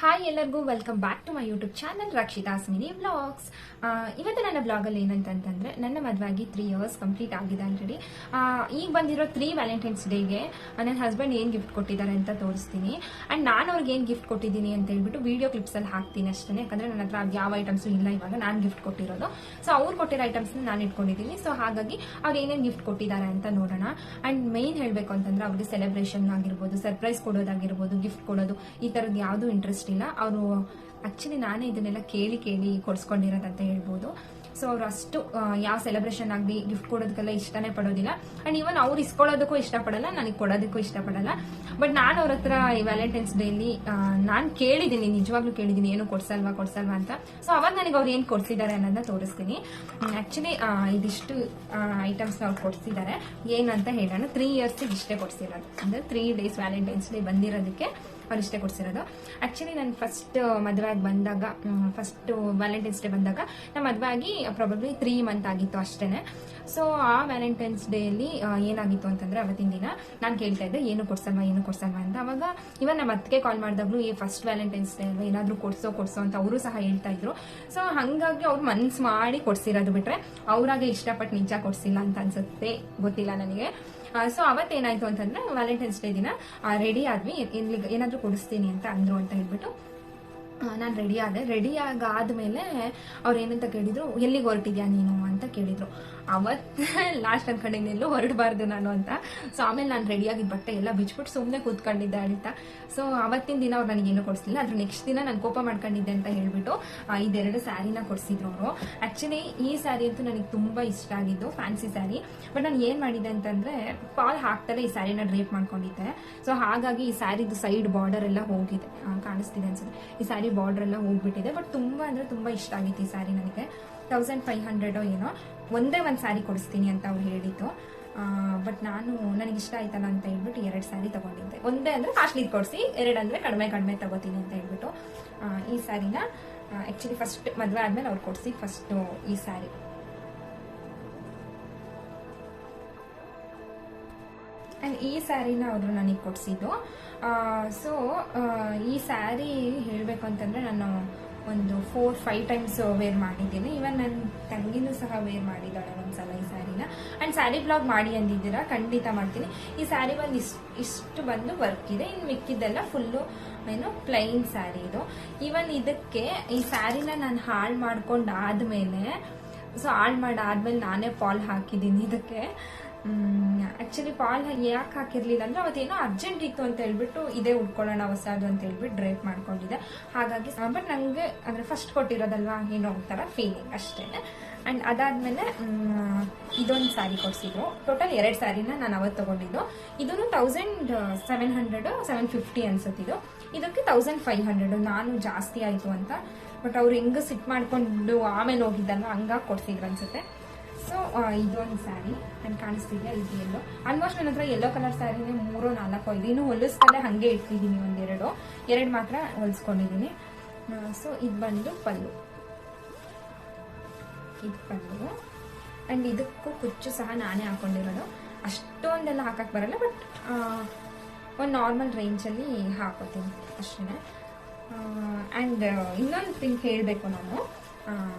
Hi ಎಲ್ಲರಿಗೂ welcome back to my YouTube channel Rakshita's mini vlogs. ಇವತ್ತು ನನ್ನ ಬ್ಲಾಗಲ್ಲಿ ಏನಂತಂದ್ರೆ ನನ್ನ ಮದುವೆ ಆಗಿ 3 years ಕಂಪ್ಲೀಟ್ ಆಗಿದೆ ಆಲ್ರೆಡಿ. ಈಗ ಬಂದಿರೋ 3 ವ್ಯಾಲೆಂಟೈನ್ಸ್ ಡೇಗೆ ನನ್ನ ಹಸ್ಬೆಂಡ್ ಏನು ಗಿಫ್ಟ್ ಕೊಟ್ಟಿದ್ದಾರೆ ಅಂತ ತೋರಿಸ್ತೀನಿ. ಆ್ಯಂಡ್ ನಾನು ಅವ್ರಿಗೆ ಏನು ಗಿಫ್ಟ್ ಕೊಟ್ಟಿದ್ದೀನಿ ಅಂತ ಹೇಳ್ಬಿಟ್ಟು ವಿಡಿಯೋ ಕ್ಲಿಪ್ಸಲ್ಲಿ ಹಾಕ್ತೀನಿ ಅಷ್ಟೇ. ಯಾಕಂದರೆ ನನ್ನ ಹತ್ರ ಯಾವ ಐಟಮ್ಸು ಇಲ್ಲ ಇವಾಗ, ನಾನು ಗಿಫ್ಟ್ ಕೊಟ್ಟಿರೋದು. ಸೊ ಅವ್ರು ಕೊಟ್ಟಿರೋ ಐಟಮ್ಸ್ನ ನಾನು ಇಟ್ಕೊಂಡಿದ್ದೀನಿ. ಸೊ ಹಾಗಾಗಿ ಅವ್ರು ಏನೇನು ಗಿಫ್ಟ್ ಕೊಟ್ಟಿದ್ದಾರೆ ಅಂತ ನೋಡೋಣ. ಆ್ಯಂಡ್ ಮೇನ್ ಹೇಳಬೇಕು ಅಂತಂದ್ರೆ ಅವ್ರಿಗೆ ಸೆಲೆಬ್ರೇಷನ್ ಆಗಿರ್ಬೋದು, ಸರ್ಪ್ರೈಸ್ ಕೊಡೋದಾಗಿರ್ಬೋದು, ಗಿಫ್ಟ್ ಕೊಡೋದು ಈ ಥರದ್ದು ಯಾವುದೂ ಇಂಟ್ರೆಸ್ಟ್ ಇಲ್ಲ. ಅವರು ಆಕ್ಚುಲಿ ನಾನೇ ಇದನ್ನೆಲ್ಲ ಕೇಳಿ ಕೊಡಿಸ್ಕೊಂಡಿರೋದಂತ ಹೇಳ್ಬೋದು. ಸೊ ಅವ್ರು ಅಷ್ಟು ಯಾವ ಸೆಲೆಬ್ರೇಷನ್ ಆಗಲಿ ಗಿಫ್ಟ್ ಕೊಡೋದಕ್ಕೆಲ್ಲ ಇಷ್ಟನೇ ಪಡೋದಿಲ್ಲ. ಅಂಡ್ ಈವನ್ ಅವ್ರು ಇಸ್ಕೊಳ್ಳೋದಕ್ಕೂ ಇಷ್ಟಪಡಲ್ಲ, ನನಗೆ ಕೊಡೋದಕ್ಕೂ ಇಷ್ಟಪಡಲ್ಲ. ಬಟ್ ನಾನು ಅವ್ರ ಹತ್ರ ಈ ವ್ಯಾಲೆಂಟೈನ್ಸ್ ಡೇಲಿ ನಾನು ಕೇಳಿದ್ದೀನಿ, ನಿಜವಾಗ್ಲೂ ಕೇಳಿದ್ದೀನಿ ಏನು ಕೊಡ್ಸಲ್ವಾ ಅಂತ. ಸೊ ಅವಾಗ ನನಗೆ ಅವ್ರು ಏನು ಕೊಡ್ಸಿದ್ದಾರೆ ಅನ್ನೋದನ್ನ ತೋರಿಸ್ತೀನಿ. ಆಕ್ಚುಲಿ ಇದಿಷ್ಟು ಐಟಮ್ಸ್ನ ಅವ್ರು ಕೊಡ್ಸಿದ್ದಾರೆ. ಏನಂತ ಹೇಳೋಣ, 3 years ಇಷ್ಟೇ ಕೊಡ್ಸಿರೋದು. ಅಂದ್ರೆ 3 days ವ್ಯಾಲೆಂಟೈನ್ಸ್ ಡೇ ಬಂದಿರೋದಕ್ಕೆ ಅವ್ರು ಇಷ್ಟೇ ಕೊಡ್ಸಿರೋದು. ಆಕ್ಚುಲಿ ನಾನು ಫಸ್ಟ್ ಮದುವೆ ಆಗಿ ಬಂದಾಗ, ಫಸ್ಟ್ ವ್ಯಾಲೆಂಟೈನ್ಸ್ ಡೇ ಬಂದಾಗ ನಮ್ಮ ಮದುವೆ ಆಗಿ ಪ್ರಾಬಬ್ಲಿ 3 months ಆಗಿತ್ತು ಅಷ್ಟೇನೆ. ಸೊ ಆ ವ್ಯಾಲೆಂಟೈನ್ಸ್ ಡೇಲಿ ಏನಾಗಿತ್ತು ಅಂತಂದ್ರೆ, ಅವತ್ತಿನ ದಿನ ನಾನು ಕೇಳ್ತಾ ಇದ್ದೆ ಏನು ಕೊಡ್ಸಲ್ವಾ ಅಂತ. ಅವಾಗ ಇವನ್ ನಮ್ಮ ಅತ್ತಿಗೆ ಕಾಲ್ ಮಾಡಿದಾಗ್ಲೂ ಈ ಫಸ್ಟ್ ವ್ಯಾಲೆಂಟೈನ್ಸ್ ಡೇ ಅಲ್ವಾ, ಏನಾದ್ರೂ ಕೊಡ್ಸೋ ಅಂತ ಅವರು ಸಹ ಹೇಳ್ತಾ ಇದ್ರು. ಸೊ ಹಂಗಾಗಿ ಅವ್ರು ಮನ್ಸು ಮಾಡಿ ಕೊಡ್ಸಿರೋದು ಬಿಟ್ರೆ ಅವ್ರಾಗೆ ಇಷ್ಟಪಟ್ಟು ನಿಜ ಕೊಡ್ಸಿಲ್ಲ ಅಂತ ಅನ್ಸುತ್ತೆ, ಗೊತ್ತಿಲ್ಲ ನನಗೆ. ಸೊ ಅವತ್ತೇನಾಯ್ತು ಅಂತಂದ್ರೆ, ವ್ಯಾಲೆಂಟೈನ್ಸ್ ಡೇ ದಿನ ರೆಡಿ ಆದ್ವಿ, ಏನಾದ್ರೂ ಕೊಡಿಸ್ತೀನಿ ಅಂತ ಅಂದ್ರು ಅಂತ ಹೇಳ್ಬಿಟ್ಟು ನಾನು ರೆಡಿ ಆಗಾದ್ಮೇಲೆ ಅವ್ರು ಏನಂತ ಕೇಳಿದ್ರು, ಎಲ್ಲಿಗೆ ಹೊರಟಿದ್ಯಾ ನೀನು ಅಂತ ಕೇಳಿದ್ರು. ಅವತ್ತು ಲಾಸ್ಟ್ ಅನ್ಕೊಂಡಿದ್ದೆ ಎಲ್ಲೂ ಹೊರಡಬಾರ್ದು ನಾನು ಅಂತ. ಸೊ ಆಮೇಲೆ ನಾನು ರೆಡಿಯಾಗಿದ್ದ ಬಟ್ಟೆ ಎಲ್ಲ ಬಿಚ್ಬಿಟ್ಟು ಸುಮ್ಮನೆ ಕೂತ್ಕೊಂಡಿದ್ದೆ ಅಂತ. ಸೊ ಅವತ್ತಿನ ದಿನ ಅವ್ರು ನನಗೇನು ಕೊಡಿಸ್ಲಿಲ್ಲ. ಅದ್ರ ನೆಕ್ಸ್ಟ್ ದಿನ ನಾನು ಕೋಪ ಮಾಡ್ಕೊಂಡಿದ್ದೆ ಅಂತ ಹೇಳ್ಬಿಟ್ಟು ಇದೆರಡು ಸ್ಯಾರಿನ ಕೊಡಿಸಿದ್ರು ಅವರು. ಆಕ್ಚುಲಿ ಈ ಸ್ಯಾರಿ ಅಂತೂ ನನಗೆ ತುಂಬಾ ಇಷ್ಟ ಆಗಿದ್ದು, ಫ್ಯಾನ್ಸಿ ಸ್ಯಾರಿ. ಬಟ್ ನಾನು ಏನ್ ಮಾಡಿದ್ದೆ ಅಂತಂದ್ರೆ, ಪಾಲ್ ಹಾಕ್ತಲೇ ಈ ಸ್ಯಾರಿನ ಡ್ರೇಪ್ ಮಾಡ್ಕೊಂಡಿದ್ದೆ. ಸೊ ಹಾಗಾಗಿ ಈ ಸ್ಯಾರಿದು ಸೈಡ್ ಬಾರ್ಡರ್ ಎಲ್ಲ ಹೋಗಿದೆ, ಕಾಣಿಸ್ತಿದೆ ಅನ್ಸುತ್ತೆ. ಈ ಸ್ಯಾರಿ ಬಾರ್ಡರ್ ಎಲ್ಲ ಹೋಗ್ಬಿಟ್ಟಿದೆ. ಬಟ್ ತುಂಬಾ ಅಂದ್ರೆ ತುಂಬಾ ಇಷ್ಟ ಆಗಿತ್ತು ಈ ಸ್ಯಾರಿ ನನಗೆ. 1500 ಏನೋ ಒಂದೇ ಒಂದು ಸ್ಯಾರಿ ಕೊಡಿಸ್ತೀನಿ ಅಂತ ಅವ್ರು ಹೇಳಿದ್ದು. ಬಟ್ ನನಗೆ ಇಷ್ಟ ಆಯ್ತಲ್ಲ ಅಂತ ಹೇಳ್ಬಿಟ್ಟು 2 ಸ್ಯಾರಿ ತಗೊಂಡಿದ್ದೆ. ಒಂದೇ ಅಂದ್ರೆ ಕಾಸ್ಟ್ಲಿ ಕೊಡಿಸಿ, 2 ಅಂದ್ರೆ ಕಡಿಮೆ ತಗೋತೀನಿ ಅಂತ ಹೇಳ್ಬಿಟ್ಟು ಈ ಸ್ಯಾರಿನ ಆಕ್ಚುಲಿ ಫಸ್ಟ್ ಮದುವೆ ಆದ್ಮೇಲೆ ಅವ್ರು ಕೊಡಿಸಿ ಫಸ್ಟ್ ಈ ಸ್ಯಾರಿ. ಆ್ಯಂಡ್ ಈ ಸ್ಯಾರಿನ ಅವರು ನನಗೆ ಕೊಡಿಸಿದ್ದು. ಸೊ ಈ ಸ್ಯಾರಿ ಹೇಳಬೇಕು ಅಂತಂದರೆ ನಾನು ಒಂದು 4-5 times ವೇರ್ ಮಾಡಿದ್ದೀನಿ. ಈವನ್ ನನ್ನ ತಂಗಿನೂ ಸಹ ವೇರ್ ಮಾಡಿದ್ದಾಳೆ ಒಂದ್ಸಲ ಈ ಸ್ಯಾರಿನ. ಆ್ಯಂಡ್ ಸ್ಯಾರಿ ಬ್ಲಾಗ್ ಮಾಡಿ ಅಂದಿದ್ದೀರಾ, ಖಂಡಿತ ಮಾಡ್ತೀನಿ. ಈ ಸ್ಯಾರಿ ಬಂದು ಇಷ್ಟು ಬಂದು ವರ್ಕ್ ಇದೆ, ಇನ್ನು ಮಿಕ್ಕಿದ್ದೆಲ್ಲ ಫುಲ್ಲು ಪ್ಲೈನ್ ಸ್ಯಾರಿ ಇದು. ಈವನ್ ಇದಕ್ಕೆ ಈ ಸ್ಯಾರಿನ ನಾನು ಹಾಳು ಮಾಡ್ಕೊಂಡಾದ್ಮೇಲೆ, ಸೊ ಹಾಳು ನಾನೇ ಪಾಲ್ ಹಾಕಿದ್ದೀನಿ ಇದಕ್ಕೆ. ಆಕ್ಚುಲಿ ಪಾಲ್ ಯಾಕೆ ಹಾಕಿರ್ಲಿಲ್ಲ ಅಂದ್ರೆ, ಅವತ್ತೇನೋ ಅರ್ಜೆಂಟ್ ಇತ್ತು ಅಂತ ಹೇಳ್ಬಿಟ್ಟು ಇದೇ ಉಟ್ಕೊಳ್ಳೋಣ ಹೊಸದು ಅಂತ ಹೇಳ್ಬಿಟ್ಟು ಡ್ರೈಪ್ ಮಾಡ್ಕೊಂಡಿದ್ದೆ. ಹಾಗಾಗಿ ಬಟ್ ನಂಗೆ ಅಂದ್ರೆ ಫಸ್ಟ್ ಕೊಟ್ಟಿರೋದಲ್ವಾ, ಏನೋ ಒಂಥರ ಫೀಲಿಂಗ್ ಅಷ್ಟೇ. ಅಂಡ್ ಅದಾದ್ಮೇಲೆ ಇದೊಂದು ಸ್ಯಾರಿ ಕೊಡ್ಸಿದ್ರು. ಟೋಟಲ್ 2 ಸ್ಯಾರಿನ ನಾನು ಅವತ್ತು ತಗೊಂಡಿದ್ದು. ಇದನ್ನು 1700-750 ಅನ್ಸುತ್ತಿದ್ದು. ಇದಕ್ಕೆ 1500. ನಾನು ಜಾಸ್ತಿ ಆಯ್ತು ಅಂತ, ಬಟ್ ಅವ್ರು ಹೆಂಗ ಸಿಟ್ ಮಾಡ್ಕೊಂಡು ಆಮೇಲೆ ಹೋಗಿದ್ದಲ್ಲ, ಹಂಗಾಗಿ ಕೊಡ್ಸಿದ್ರು ಅನ್ಸುತ್ತೆ. ಸೊ ಇದೊಂದು ಸ್ಯಾರಿ ನನ್ಗೆ ಕಾಣಿಸ್ತಿದ್ಯಾ, ಇದು ಎಲ್ಲೋ. ಆಲ್ಮೋಸ್ಟ್ ನನ್ನ ಹತ್ರ ಯೆಲ್ಲೋ ಕಲರ್ ಸ್ಯಾರಿನೇ 3-4 ಇನ್ನು ಹೊಲಿಸ್ತಾನೆ ಹಂಗೆ ಇಟ್ಟಿದ್ದೀನಿ. 2 ಮಾತ್ರ ಹೊಲಿಸ್ಕೊಂಡಿದ್ದೀನಿ. ಸೊ ಇದು ಬಂದು ಪಲ್ಲು, ಅಂಡ್ ಇದಕ್ಕೂ ಕುಚ್ಚು ಸಹ ನಾನೇ ಹಾಕೊಂಡಿರೋದು. ಅಷ್ಟೊಂದೆಲ್ಲ ಹಾಕಕ್ ಬರಲ್ಲ, ಬಟ್ ಒಂದು ನಾರ್ಮಲ್ ರೇಂಜಲ್ಲಿ ಹಾಕೋತೀನಿ ಅಷ್ಟೇ. ಅಂಡ್ ಇನ್ನೊಂದು ಥಿಂಗ್ ಹೇಳಬೇಕು ನಾನು.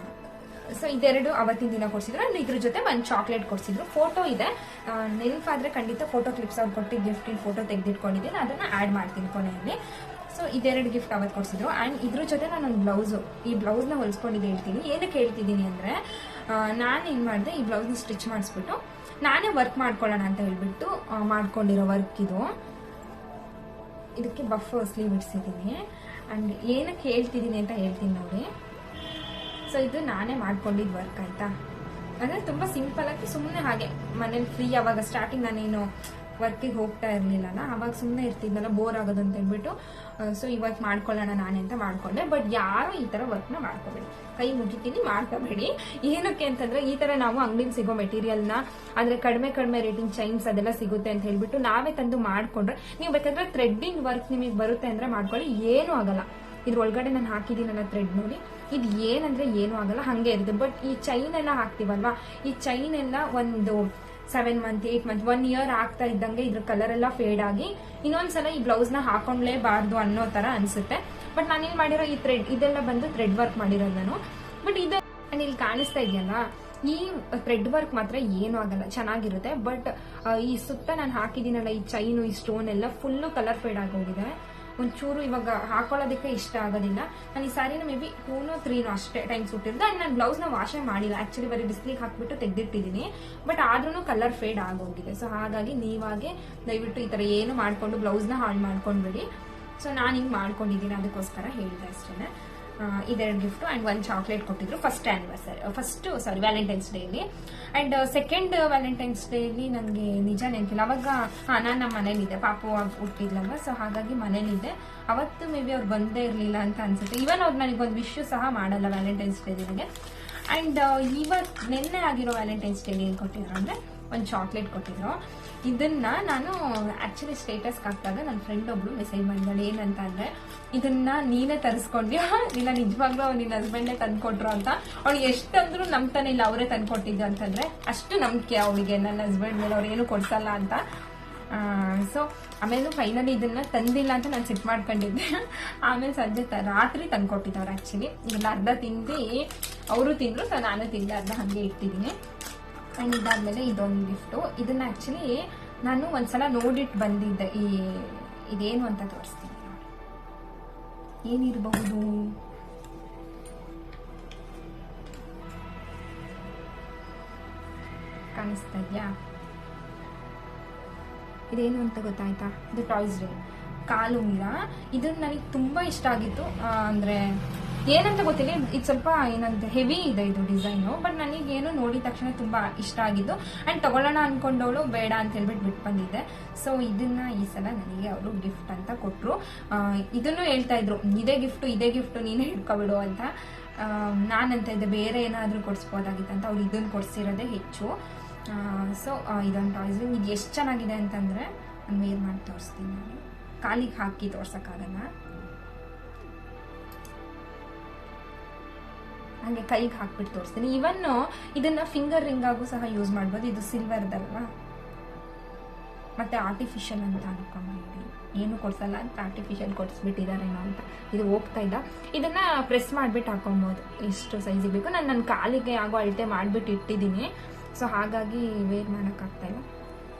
ಸೊ ಇದೆರಡು ಅವತ್ತಿನ ದಿನ ಕೊಡ್ಸಿದ್ರು. ಅಂಡ್ ಇದ್ರ ಜೊತೆ ಒಂದು ಚಾಕ್ಲೇಟ್ ಕೊಡ್ಸಿದ್ರು. ಫೋಟೋ ಇದೆ, ನೆನಪಾದ್ರೆ ಖಂಡಿತ ಫೋಟೋ ಕ್ಲಿಪ್ಸ್ ಅವ್ರು ಕೊಟ್ಟು ಗಿಫ್ಟಿನ ಫೋಟೋ ತೆಗೆದಿಟ್ಕೊಂಡಿದ್ದೀನಿ, ಅದನ್ನ ಆ್ಯಡ್ ಮಾಡ್ತೀನಿ ಕೊನೆಯಲ್ಲಿ. ಸೊ ಇದೆರಡು ಗಿಫ್ಟ್ ಅವತ್ತು ಕೊಡ್ಸಿದ್ರು. ಆ್ಯಂಡ್ ಇದ್ರ ಜೊತೆ ನಾನು ಒಂದು ಬ್ಲೌಸು, ಈ ಬ್ಲೌಸ್ನ ಹೊಲಿಸ್ಕೊಂಡಿದ್ದು ಹೇಳ್ತೀನಿ. ಏನಕ್ಕೆ ಹೇಳ್ತಿದ್ದೀನಿ ಅಂದರೆ, ನಾನು ಏನು ಮಾಡಿದೆ, ಈ ಬ್ಲೌಸ್ನ ಸ್ಟಿಚ್ ಮಾಡಿಸ್ಬಿಟ್ಟು ನಾನೇ ವರ್ಕ್ ಮಾಡ್ಕೊಳ್ಳೋಣ ಅಂತ ಹೇಳ್ಬಿಟ್ಟು ಮಾಡ್ಕೊಂಡಿರೋ ವರ್ಕ್ ಇದು. ಇದಕ್ಕೆ ಬಫ್ ಸ್ಲೀವ್ ಇಡ್ಸಿದ್ದೀನಿ. ಆ್ಯಂಡ್ ಏನಕ್ಕೆ ಹೇಳ್ತಿದ್ದೀನಿ ಅಂತ ಹೇಳ್ತೀನಿ ನೋಡಿ. ಸೊ ಇದು ನಾನೇ ಮಾಡ್ಕೊಂಡಿದ್ದು ವರ್ಕ್ ಆಯ್ತಾ. ಅಂದರೆ ತುಂಬ ಸಿಂಪಲ್ ಆಗಿ ಸುಮ್ಮನೆ ಹಾಗೆ ಮನೇಲಿ ಫ್ರೀ, ಅವಾಗ ಸ್ಟಾರ್ಟಿಂಗ್ ನಾನೇನು ವರ್ಕಿಗೆ ಹೋಗ್ತಾ ಇರಲಿಲ್ಲಲ್ಲ, ಅವಾಗ ಸುಮ್ಮನೆ ಇರ್ತಿದ್ನಲ್ಲ, ಬೋರ್ ಆಗೋದು ಅಂತ ಹೇಳ್ಬಿಟ್ಟು ಸೊ ಇವತ್ತು ಮಾಡ್ಕೊಳ್ಳೋಣ ನಾನೇ ಅಂತ ಮಾಡ್ಕೊಂಡೆ. ಬಟ್ ಯಾರು ಈ ಥರ ವರ್ಕ್ನ ಮಾಡ್ಕೋಬೇಡಿ, ಕೈ ಮುಗಿತೀನಿ, ಮಾಡ್ಕೋಬೇಡಿ. ಏನಕ್ಕೆ ಅಂತಂದ್ರೆ, ಈ ಥರ ನಾವು ಅಂಗಡಿಲಿ ಸಿಗೋ ಮೆಟೀರಿಯಲ್ನ, ಅಂದರೆ ಕಡಿಮೆ ರೇಟಿಂಗ್ ಚೈನ್ಸ್ ಅದೆಲ್ಲ ಸಿಗುತ್ತೆ ಅಂತ ಹೇಳ್ಬಿಟ್ಟು ನಾವೇ ತಂದು ಮಾಡ್ಕೊಂಡ್ರೆ, ನೀವು ಬೇಕಾದ್ರೆ ಥ್ರೆಡ್ಡಿಂಗ್ ವರ್ಕ್ ನಿಮಗೆ ಬರುತ್ತೆ ಅಂದರೆ ಮಾಡ್ಕೊಳ್ಳಿ, ಏನೂ ಆಗಲ್ಲ. ಇದ್ರೊಳಗಡೆ ನಾನು ಹಾಕಿದ್ದೀನಲ್ಲ ಥ್ರೆಡ್ ನೋಡಿ, ಇದು ಏನಂದ್ರೆ ಏನೂ ಆಗಲ್ಲ, ಹಂಗೆ ಇರುತ್ತೆ. ಬಟ್ ಈ ಚೈನ್ ಎಲ್ಲ ಹಾಕ್ತೀವಲ್ವಾ, ಈ ಚೈನ್ ಎಲ್ಲ ಒಂದು 7 ಮಂತ್ 8 ಮಂತ್ 1 ಇಯರ್ ಆಗ್ತಾ ಇದ್ದಂಗೆ ಇದ್ರ ಕಲರ್ ಎಲ್ಲ ಫೇಡ್ ಆಗಿ ಇನ್ನೊಂದ್ಸಲ ಈ ಬ್ಲೌಸ್ ನ ಹಾಕೊಂಡ್ಲೇಬಾರ್ದು ಅನ್ನೋ ತರ ಅನ್ಸುತ್ತೆ. ಬಟ್ ನಾನೇನ್ ಮಾಡಿರೋ ಈ ಥ್ರೆಡ್ ಇದೆಲ್ಲ ಬಂದು ಥ್ರೆಡ್ ವರ್ಕ್ ಮಾಡಿರೋದು ನಾನು. ಬಟ್ ಇದು ಇಲ್ಲಿ ಕಾಣಿಸ್ತಾ ಇದೆಯಲ್ಲ, ಈ ಥ್ರೆಡ್ ವರ್ಕ್ ಮಾತ್ರ ಏನೂ ಆಗಲ್ಲ, ಚೆನ್ನಾಗಿರುತ್ತೆ. ಬಟ್ ಈ ಸುತ್ತ ನಾನು ಹಾಕಿದ್ದೀನಲ್ಲ, ಈ ಚೈನು ಈ ಸ್ಟೋನ್ ಎಲ್ಲ ಫುಲ್ಲು ಕಲರ್ ಫೇಡ್ ಆಗೋಗಿದೆ. ಒಂಚೂರು ಇವಾಗ ಹಾಕೊಳ್ಳೋದಕ್ಕೆ ಇಷ್ಟ ಆಗೋದಿಲ್ಲ. ನಾನು ಈ ಸ್ಯಾರಿನ ಮೇ ಬಿ 2 3 ಅಷ್ಟೇ ಟೈಮ್ ಸುಟ್ಟಿರೋದು. ಅಂಡ್ ನಾನು ಬ್ಲೌಸ್ನ ವಾಶೇ ಮಾಡಿಲ್ಲ, ಆಕ್ಚುಲಿ ಬರೀ ಬಿಸಿಲಿಗೆ ಹಾಕ್ಬಿಟ್ಟು ತೆಗೆದಿಟ್ಟಿದ್ದೀನಿ. ಬಟ್ ಆದ್ರೂ ಕಲರ್ ಫೇಡ್ ಆಗೋಗಿದೆ. ಸೊ ಹಾಗಾಗಿ ನೀವಾಗೆ ದಯವಿಟ್ಟು ಈ ತರ ಏನು ಮಾಡ್ಕೊಂಡು ಬ್ಲೌಸ್ನ ಹಾಳು ಮಾಡ್ಕೊಂಡ್ಬಿಡಿ. ಸೊ ನಾನು ಹಿಂಗೆ ಮಾಡ್ಕೊಂಡಿದ್ದೀನಿ, ಅದಕ್ಕೋಸ್ಕರ ಹೇಳಿದೆ ಅಷ್ಟೇ. ಇದೆರಡು ಗಿಫ್ಟ್ ಅಂಡ್ 1 ಚಾಕ್ಲೇಟ್ ಕೊಟ್ಟಿದ್ರು first Valentine's daily. And second Valentine's daily ನನಗೆ ನಿಜ ನೆನಪಿಲ್ಲ. ಅವಾಗ ನಾನು ನಮ್ಮ ಮನೇಲಿದ್ದೆ, ಪಾಪು ಹುಟ್ಟಿದ್ಲಲ್ವ. ಸೊ ಹಾಗಾಗಿ ಮನೇಲಿದ್ದೆ. ಅವತ್ತು ಮೇ ಬಿ ಅವ್ರು ಬಂದೇ ಇರಲಿಲ್ಲ ಅಂತ ಅನ್ಸುತ್ತೆ. ಇವನ್ ಅವ್ರು ನನಗೊಂದು ವಿಶ್ ಸಹ ಮಾಡಲ್ಲ ವ್ಯಾಲೆಂಟೈನ್ಸ್ ಡೇ ನನಗೆ. ಅಂಡ್ ಇವತ್ತು ನಿನ್ನೆ ಆಗಿರೋ ವ್ಯಾಲೆಂಟೈನ್ಸ್ ಡೇಲಿ ಏನು ಕೊಟ್ಟಿದ್ರು ಅಂದ್ರೆ 1 ಚಾಕ್ಲೇಟ್ ಕೊಟ್ಟಿದ್ರು. ಇದನ್ನ ನಾನು ಆಕ್ಚುಲಿ ಸ್ಟೇಟಸ್ಗೆ ಹಾಕಿದಾಗ ನನ್ನ ಫ್ರೆಂಡ್ ಒಬ್ಳು ಮೆಸೇಜ್ ಮಾಡಿದ್ದಾಳೆ, ಏನಂತ ಅಂದ್ರೆ ಇದನ್ನ ನೀನೇ ತರಿಸ್ಕೊಂಡ್ಯಾ ಇಲ್ಲ ನಿಜವಾಗ್ಲೂ ನಿನ್ನ ಹಸ್ಬೆಂಡೇ ತಂದ್ಕೊಟ್ರು ಅಂತ. ಅವ್ಳು ಎಷ್ಟಂದ್ರೂ ನಂಬ್ತಾನೆ ಇಲ್ಲ ಅವರೇ ತಂದ್ಕೊಟ್ಟಿದ್ದು ಅಂತಂದ್ರೆ, ಅಷ್ಟು ನಂಬಿಕೆ ಅವಳಿಗೆ ನನ್ನ ಹಸ್ಬೆಂಡ್ ಮೇಲೆ ಅವ್ರು ಏನು ಕೊಡ್ಸಲ್ಲ ಅಂತ. ಸೊ ಆಮೇಲೆ ಫೈನಲಿ ಇದನ್ನ ತಂದಿಲ್ಲ ಅಂತ ನಾನು ಸಿಟ್ ಮಾಡ್ಕೊಂಡಿದ್ದೆ. ಆಮೇಲೆ ಸಂಜೆ ರಾತ್ರಿ ತಂದ್ಕೊಟ್ಟಿದ್ದವ್ರು. ಆಕ್ಚುಲಿ ಇದನ್ನ ಅರ್ಧ ತಿಂದು ಅವರು ತಿಂದ್ರು, ಸೊ ನಾನು ತಿಂದೆ, ಅರ್ಧ ಹಂಗೆ ಇಟ್ಟಿದ್ದೀನಿ. ಅಂಡ್ ಇದಾದ್ಮೇಲೆ ಇದೊಂದು ಗಿಫ್ಟು. ಇದನ್ನ ಆಕ್ಚುಲಿ ನಾನು ಒಂದ್ಸಲ ನೋಡಿಟ್ಟು ಬಂದಿದ್ದೆ. ಇದೇನು ಅಂತ ತೋರಿಸ್ತೀನಿ. ಏನಿರಬಹುದು, ಕಾಣಿಸ್ತಾ ಇದೆಯಾ? ಇದೇನು ಅಂತ ಗೊತ್ತಾಯ್ತಾ? ಇದು ಟಾಯ್ಸ್ ಡೇ ಕಾಲು ಮೀರ. ಇದನ್ನ ನನಗೆ ತುಂಬಾ ಇಷ್ಟ ಆಗಿತ್ತು. ಅಂದ್ರೆ ಏನಂತ ಗೊತ್ತಿಲ್ಲ, ಇದು ಸ್ವಲ್ಪ ಏನಂತ ಹೆವಿ ಇದೆ ಇದು ಡಿಸೈನು. ಬಟ್ ನನಗೇನು ನೋಡಿದ ತಕ್ಷಣ ತುಂಬಾ ಇಷ್ಟ ಆಗಿದ್ದು. ಅಂಡ್ ತಗೊಳ್ಳೋಣ ಅನ್ಕೊಂಡವಳು ಬೇಡ ಅಂತ ಹೇಳ್ಬಿಟ್ಟು ಬಿಟ್ಟು ಬಂದಿದ್ದೆ. ಸೊ ಇದನ್ನ ಈ ಸಲ ನನಗೆ ಅವರು ಗಿಫ್ಟ್ ಅಂತ ಕೊಟ್ರು. ಇದನ್ನು ಹೇಳ್ತಾ ಇದ್ರು, ಇದೇ ಗಿಫ್ಟ್ ನೀನೇ ಹಿಡ್ಕೊಬಿಡು ಅಂತ. ನಾನಂತ ಇದ್ದೆ ಬೇರೆ ಏನಾದ್ರೂ ಕೊಡಿಸ್ಬೋದಾಗಿತ್ತು ಅಂತ. ಅವ್ರು ಇದನ್ನ ಕೊಡ್ಸಿರೋದೇ ಹೆಚ್ಚು. ಸೊ ಇದೊಂದು ಟಾಯ್ಸ್. ಇದು ಎಷ್ಟು ಚೆನ್ನಾಗಿದೆ ಅಂತಂದ್ರೆ ನಾನು ವೇರ್ ಮಾಡಿ ತೋರಿಸ್ತೀನಿ. ನಾನು ಕಾಲಿಗೆ ಹಾಕಿ ತೋರ್ಸಕ್ಕಾಗಲ್ಲ, ಹಾಗೆ ಕೈಗೆ ಹಾಕ್ಬಿಟ್ಟು ತೋರಿಸ್ತೀನಿ. ಇವನ್ ಇದನ್ನ ಫಿಂಗರ್ ರಿಂಗ್ ಆಗು ಸಹ ಯೂಸ್ ಮಾಡ್ಬೋದು. ಇದು ಸಿಲ್ವರ್ದಲ್ವಾ, ಮತ್ತೆ ಆರ್ಟಿಫಿಷಿಯಲ್ ಅಂತ ಅನ್ಕೊಂಡ್ಬಿಡಿ, ಏನು ಕೊಡ್ಸಲ್ಲ ಅಂತ ಆರ್ಟಿಫಿಷಿಯಲ್ ಕೊಡಿಸ್ಬಿಟ್ಟಿದಾರೇನೋ ಅಂತ. ಇದು ಹೋಗ್ತಾ ಇಲ್ಲ. ಇದನ್ನ ಪ್ರೆಸ್ ಮಾಡ್ಬಿಟ್ಟು ಹಾಕೊಬೋದು ಎಷ್ಟು ಸೈಜಿಗೆ ಬೇಕು. ನಾನು ನನ್ನ ಕಾಲಿಗೆ ಆಗೋ ಅಳತೆ ಮಾಡ್ಬಿಟ್ಟು ಇಟ್ಟಿದ್ದೀನಿ. ಸೊ ಹಾಗಾಗಿ ವೇರ್ ಮಾಡೋಕ್ಕಾಗ್ತಾ ಇಲ್ಲ.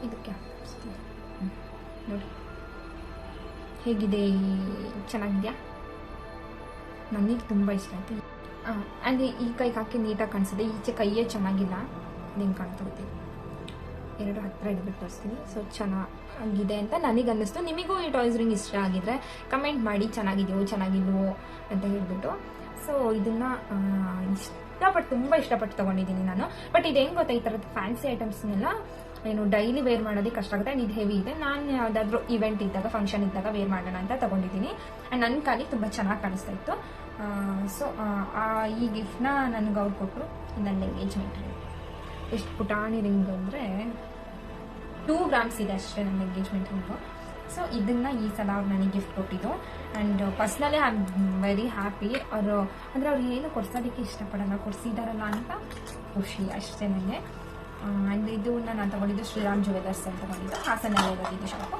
ಇದಕ್ಕೆ ಹಾಕ್ತೀನಿ ನೋಡಿ ಹೇಗಿದೆ, ಚೆನ್ನಾಗಿದೆಯಾ? ನನಗೆ ತುಂಬ ಇಷ್ಟ ಆಯ್ತು. ಆ್ಯಂಡ್ ಈ ಕೈಗೆ ಹಾಕಿ ನೀಟಾಗಿ ಕಾಣಿಸಿದೆ. ಈಚೆ ಕೈಯೇ ಚೆನ್ನಾಗಿಲ್ಲ, ನಿಂಗೆ ಕಾಣ್ತಾ ಗೊತ್ತಿಲ್ಲ. ಎರಡು ಹತ್ತಿರ ಇಡ್ಬಿಟ್ಟು ತೋರಿಸ್ತೀನಿ. ಸೊ ಚೆನ್ನಾಗಿದೆ ಅಂತ ನನಗೆ ಅನ್ನಿಸ್ತು. ನಿಮಗೂ ಈ ಟಾಯ್ಸ್ ರಿಂಗ್ ಇಷ್ಟ ಆಗಿದ್ರೆ ಕಮೆಂಟ್ ಮಾಡಿ, ಚೆನ್ನಾಗಿಲ್ವೋ ಅಂತ ಹೇಳ್ಬಿಟ್ಟು. ಸೊ ಇದನ್ನು ತುಂಬ ಇಷ್ಟಪಟ್ಟು ತೊಗೊಂಡಿದ್ದೀನಿ ನಾನು. ಬಟ್ ಇದು ಹೆಂಗೆ ಗೊತ್ತಾ, ಈ ಥರದ ಫ್ಯಾನ್ಸಿ ಐಟಮ್ಸ್ನೆಲ್ಲ ಏನು ಡೈಲಿ ವೇರ್ ಮಾಡೋದಕ್ಕೆ ಕಷ್ಟ ಆಗುತ್ತೆ. ಆ್ಯಂಡ್ ಇದು ಹೆವಿ ಇದೆ. ನಾನು ಯಾವುದಾದ್ರೂ ಇವೆಂಟ್ ಇದ್ದಾಗ, ಫಂಕ್ಷನ್ ಇದ್ದಾಗ ವೇರ್ ಮಾಡೋಣ ಅಂತ ತೊಗೊಂಡಿದ್ದೀನಿ. ಆ್ಯಂಡ್ ನನ್ನ ಕಾಲಿಗೆ ತುಂಬ ಚೆನ್ನಾಗಿ ಕಾಣಿಸ್ತಾ ಇತ್ತು. ಸೊ ಈ ಗಿಫ್ಟ್ನ ನನಗೆ ಅವ್ರು ಕೊಟ್ಟರು. ನನ್ನ ಎಂಗೇಜ್ಮೆಂಟ್ ರಿಂಗ್ ಎಷ್ಟು ಪುಟಾಣಿ ರಿಂಗ್ ಅಂದರೆ 2 ಗ್ರಾಮ್ಸ್ ಇದೆ ಅಷ್ಟೇ ನನ್ನ ಎಂಗೇಜ್ಮೆಂಟ್ ರಿಂಗು. ಸೊ ಇದನ್ನು ಈ ಸಲ ಅವ್ರು ನನಗೆ ಗಿಫ್ಟ್ ಕೊಟ್ಟಿದ್ದು. And personally I am very happy. ಅವರು ಅಂದರೆ ಅವ್ರು ಏನು ಕೊಡ್ಸೋದಕ್ಕೆ ಇಷ್ಟಪಡಲ್ಲ, ಕೊಡಿಸಿದಾರಲ್ಲ ಅಂತ ಖುಷಿ ಅಷ್ಟೇ ನನಗೆ. ಆ್ಯಂಡ್ ಇದು ನಾನು ತಗೊಂಡಿದ್ದು ಶ್ರೀರಾಮ್ ಜುವೆಲ್ಲರ್ಸ್ ಅಂತ ತಗೊಂಡಿದ್ದು, ಹಾಸನಲ್ಲೇ ಇರೋದಿದ್ದು ಶಾಪು.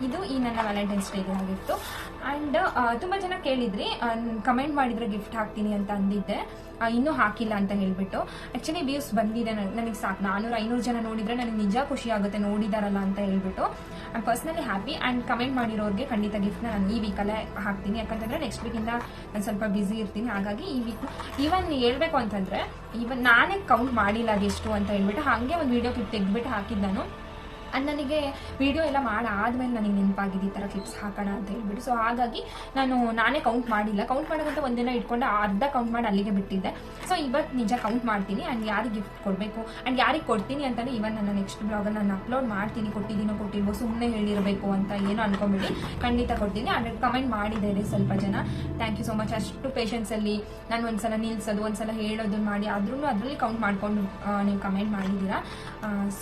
ಇದು ಈ ನನ್ನ ವ್ಯಾಲೆಂಟೈನ್ಸ್ ಡೇಗೆ ಆಗಿತ್ತು. ಆ್ಯಂಡ್ ತುಂಬ ಜನ ಕೇಳಿದ್ರಿ, ಕಮೆಂಟ್ ಮಾಡಿದರೆ ಗಿಫ್ಟ್ ಹಾಕ್ತೀನಿ ಅಂತ ಅಂದಿದ್ದೆ. ಇನ್ನೂ ಹಾಕಿಲ್ಲ ಅಂತ ಹೇಳ್ಬಿಟ್ಟು. ಆ್ಯಕ್ಚುಲಿ ವ್ಯೂಸ್ ಬಂದಿದೆ ನನಗೆ ಸಾಕು. 400-500 ಜನ ನೋಡಿದರೆ ನನಗೆ ನಿಜ ಖುಷಿ ಆಗುತ್ತೆ, ನೋಡಿದಾರಲ್ಲ ಅಂತ ಹೇಳ್ಬಿಟ್ಟು. I am personally happy. And comment ಮಾಡಿರೋರಿಗೆ ಖಂಡಿತ ಗಿಫ್ಟ್ನ ನಾನು ಈ ವೀಕಲ್ಲೇ ಹಾಕ್ತೀನಿ. ಯಾಕಂತಂದರೆ ನೆಕ್ಸ್ಟ್ ವೀಕಿಂದ ನಾನು ಸ್ವಲ್ಪ ಬ್ಯುಸಿ ಇರ್ತೀನಿ. ಹಾಗಾಗಿ ಈ ವೀಕ್ ಈವನ್ ಹೇಳ್ಬೇಕು ಅಂತಂದರೆ ಈವನ್ ನಾನೇ ಕೌಂಟ್ ಮಾಡಿಲ್ಲ ಅದೆಷ್ಟು ಅಂತ ಹೇಳ್ಬಿಟ್ಟು ಹಾಗೆ ಒಂದು ವೀಡಿಯೋ ಕ್ಲಿಪ್ ತೆಗೆದ್ಬಿಟ್ಟು ಹಾಕಿದ್ದು ನಾನು. ಆ್ಯಂಡ್ ನನಗೆ ವಿಡಿಯೋ ಎಲ್ಲ ಮಾಡಾದ್ಮೇಲೆ ನನಗೆ ನೆನಪಾಗಿದೆ ಈ ಥರ ಕ್ಲಿಪ್ಸ್ ಹಾಕೋಣ ಅಂತ ಹೇಳ್ಬಿಟ್ಟು. ಸೊ ಹಾಗಾಗಿ ನಾನೇ ಕೌಂಟ್ ಮಾಡಿಲ್ಲ. ಕೌಂಟ್ ಮಾಡೋಕ್ಕಂತ ಒಂದಿನ ಇಟ್ಕೊಂಡು ಅರ್ಧ ಕೌಂಟ್ ಮಾಡಿ ಅಲ್ಲಿಗೆ ಬಿಟ್ಟಿದ್ದೆ. ಸೊ ಇವತ್ತು ನಿಜ ಕೌಂಟ್ ಮಾಡ್ತೀನಿ. ಆ್ಯಂಡ್ ಯಾರಿಗೆ ಗಿಫ್ಟ್ ಕೊಡಬೇಕು ಆ್ಯಂಡ್ ಯಾರಿಗೆ ಕೊಡ್ತೀನಿ ಅಂತಲೇ ಇವನ್ ನನ್ನ ನೆಕ್ಸ್ಟ್ ಬ್ಲಾಗಲ್ಲಿ ನಾನು ಅಪ್ಲೋಡ್ ಮಾಡ್ತೀನಿ. ಕೊಟ್ಟಿಲ್ವೋ ಸುಮ್ಮನೆ ಹೇಳಿರಬೇಕು ಅಂತ ಏನೋ ಅನ್ಕೊಂಬಿಡಿ, ಖಂಡಿತ ಕೊಡ್ತೀನಿ. ಆ್ಯಂಡ್ ಕಮೆಂಟ್ ಮಾಡಿದ್ದಾರೆ ಸ್ವಲ್ಪ ಜನ. Thank you so much. ಅಷ್ಟು ಪೇಷನ್ಸಲ್ಲಿ ನಾನು ಒಂದ್ಸಲ ನಿಲ್ಸೋದು, ಒಂದ್ಸಲ ಹೇಳೋದು ಮಾಡಿ ಆದ್ರೂ ಅದರಲ್ಲಿ ಕೌಂಟ್ ಮಾಡಿಕೊಂಡು ನೀವು ಕಮೆಂಟ್ ಮಾಡಿದ್ದೀರಾ.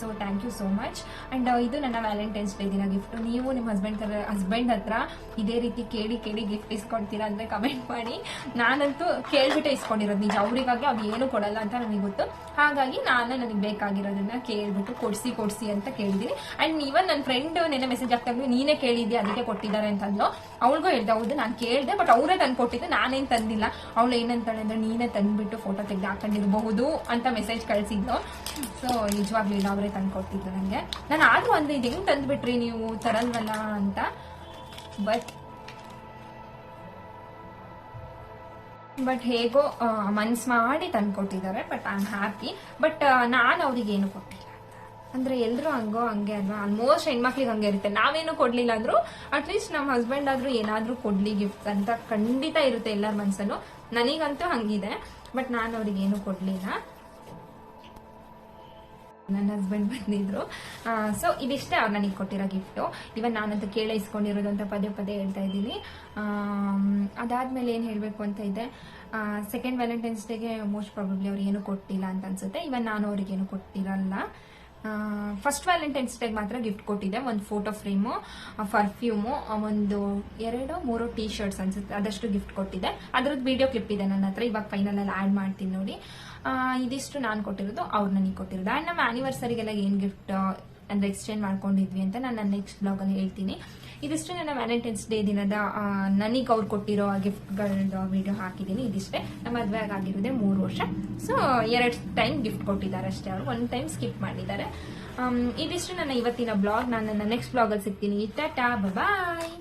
So thank you so much. And ಇದು ನನ್ನ ವ್ಯಾಲೆಂಟೈನ್ಸ್ ಡೇ ದಿನ ಗಿಫ್ಟ್. ನೀವು ನಿಮ್ಮ ಹಸ್ಬೆಂಡ್ ಹತ್ರ ಇದೇ ರೀತಿ ಕೇಳಿ ಕೇಳಿ ಗಿಫ್ಟ್ ಇಸ್ಕೊಳ್ತೀರಾ ಅಂದ್ರೆ ಕಮೆಂಟ್ ಮಾಡಿ. ನಾನಂತೂ ಕೇಳ್ಬಿಟ್ಟೆ ಇಸ್ಕೊಂಡಿರೋದು ನಿಜ. ಅವರಿಗಾಗಿ ಅವ್ರು ಏನು ಕೊಡಲ್ಲ ಅಂತ ನನಗೆ ಗೊತ್ತು. ಹಾಗಾಗಿ ನನಗೆ ಬೇಕಾಗಿರೋದನ್ನ ಕೇಳ್ಬಿಟ್ಟು ಕೊಡ್ಸಿ ಅಂತ ಕೇಳಿದೀನಿ. ಅಂಡ್ ಇವನ್ ನನ್ನ ಫ್ರೆಂಡ್ ನೆನ್ನೆ ಮೆಸೇಜ್ ಆಗ್ತಾಗ ನೀನೇ ಕೇಳಿದ್ಯಾ ಅದಕ್ಕೆ ಕೊಟ್ಟಿದ್ದಾರೆ ಅಂತಂದ್ಲು. ಅವಳಿಗೂ ಹೇಳ್ದೆ ಹೌದು ನಾನು ಕೇಳಿದೆ, ಬಟ್ ಅವರೇ ತಂದು ಕೊಟ್ಟಿದ್ದು, ನಾನೇನ್ ತಂದಿಲ್ಲ. ಅವಳು ಏನಂತಾಳೆ ಅಂದ್ರೆ ನೀನೇ ತಂದ್ಬಿಟ್ಟು ಫೋಟೋ ತೆಗೆದು ಹಾಕೊಂಡಿರಬಹುದು ಅಂತ ಮೆಸೇಜ್ ಕಳ್ಸಿದ್ಲು. ಸೊ ನಿಜವಾಗ್ಲೂ ಇಲ್ಲ, ಅವರೇ ತಂದು ಕೊಟ್ಟಿದ್ದು ನನಗೆ. ನಾನು ಆದ್ರೂ ಅಂದ್ರೆ ಇದು ಹೆಂಗ್ ತಂದ್ಬಿಟ್ರಿ ನೀವು ತರಲ್ವಲ್ಲ ಅಂತ, ಬಟ್ ಹೇಗೋ ಮನ್ಸ್ ಮಾಡಿ ತಂದ್ಕೊಟ್ಟಿದ್ದಾರೆ. But I am happy. But ನಾನು ಅವ್ರಿಗೆ ಏನು ಕೊಟ್ಟಿಲ್ಲ. ಅಂದ್ರೆ ಎಲ್ರು ಹಂಗೆ ಅಲ್ವಾ, ಆಲ್ಮೋಸ್ಟ್ ಹೆಣ್ಮಕ್ಳಿಗೆ ಹಂಗೆ ಇರುತ್ತೆ. ನಾವೇನು ಕೊಡ್ಲಿಲ್ಲ ಅಂದ್ರು ಅಟ್ಲೀಸ್ಟ್ ನಮ್ಮ ಹಸ್ಬೆಂಡ್ ಆದ್ರೂ ಏನಾದ್ರೂ ಕೊಡ್ಲಿ ಗಿಫ್ಟ್ ಅಂತ ಖಂಡಿತ ಇರುತ್ತೆ ಎಲ್ಲರ ಮನ್ಸಲ್ಲೂ. ನನಗಂತೂ ಹಂಗಿದೆ. ಬಟ್ ನಾನು ಅವ್ರಿಗೆ ಏನು ಕೊಡ್ಲಿಲ್ಲ. ನನ್ನ ಹಸ್ಬೆಂಡ್ ಬಂದಿದ್ರು. ಸೊ ಇದಿಷ್ಟೇ ಅವ್ರು ನನಗೆ ಕೊಟ್ಟಿರೋ ಗಿಫ್ಟು. ಇವನ್ ನಾನಂತೂ ಕೇಳ ಇಸ್ಕೊಂಡಿರೋದು ಅಂತ ಪದೇ ಹೇಳ್ತಾ ಇದ್ದೀನಿ. ಅದಾದ್ಮೇಲೆ ಏನ್ ಹೇಳ್ಬೇಕು ಅಂತ ಇದೆ, ಸೆಕೆಂಡ್ ವ್ಯಾಲೆಂಟೈನ್ಸ್ ಡೇಗೆ ಮೋಸ್ಟ್ ಪ್ರಾಬಬ್ಲಿ ಅವ್ರು ಏನು ಕೊಟ್ಟಿಲ್ಲ ಅಂತ ಅನ್ಸುತ್ತೆ. ಇವನ್ ನಾನು ಅವ್ರಿಗೇನು ಕೊಟ್ಟಿರಲ್ಲ. ಫಸ್ಟ್ ವ್ಯಾಲೆಂಟೈನ್ಸ್ ಡೇಗೆ ಮಾತ್ರ ಗಿಫ್ಟ್ ಕೊಟ್ಟಿದ್ದೆ. ಒಂದು ಫೋಟೋ ಫ್ರೇಮು, ಪರ್ಫ್ಯೂಮು, ಒಂದು 2-3 ಟೀ ಶರ್ಟ್ಸ್ ಅನ್ಸುತ್ತೆ, ಅದಷ್ಟು ಗಿಫ್ಟ್ ಕೊಟ್ಟಿದ್ದೆ. ಅದ್ರದ್ದು ವಿಡಿಯೋ ಕ್ಲಿಪ್ ಇದೆ ನನ್ನ ಹತ್ರ, ಇವಾಗ ಫೈನಲ್ ಅಲ್ಲಿ ಆಡ್ ಮಾಡ್ತೀನಿ ನೋಡಿ. ಇದಿಷ್ಟು ನಾನು ಕೊಟ್ಟಿರೋದು, ಅವ್ರು ನನಗೆ ಕೊಟ್ಟಿರೋದು. ಆ್ಯಂಡ್ ನಮ್ಮ ಆನಿವರ್ಸರಿಗೆಲ್ಲ ಏನು ಗಿಫ್ಟ್ ಅಂದ್ರೆ ಎಕ್ಸ್ಚೇಂಜ್ ಮಾಡ್ಕೊಂಡಿದ್ವಿ ಅಂತ ನಾನು ನನ್ನ ನೆಕ್ಸ್ಟ್ ಬ್ಲಾಗಲ್ಲಿ ಹೇಳ್ತೀನಿ. ಇದಿಷ್ಟು ನನ್ನ ವ್ಯಾಲೆಂಟೈನ್ಸ್ ಡೇ ದಿನದ ನನಗೆ ಅವ್ರು ಕೊಟ್ಟಿರೋ ಗಿಫ್ಟ್ಗಳದ್ದು ವಿಡಿಯೋ ಹಾಕಿದ್ದೀನಿ. ಇದಿಷ್ಟೇ. ನಮ್ಮ ಮದುವೆ ಆಗಿರೋದೇ 3 ವರ್ಷ. ಸೊ 2 ಟೈಮ್ ಗಿಫ್ಟ್ ಕೊಟ್ಟಿದ್ದಾರೆ ಅಷ್ಟೇ. ಅವರು 1 ಟೈಮ್ ಸ್ಕಿಪ್ ಮಾಡಿದ್ದಾರೆ. ಇದಿಷ್ಟು ನನ್ನ ಇವತ್ತಿನ ಬ್ಲಾಗ್. ನಾನು ನನ್ನ ನೆಕ್ಸ್ಟ್ ಬ್ಲಾಗಲ್ಲಿ ಸಿಗ್ತೀನಿ. ಟಾಟಾ, ಬಾಯ್.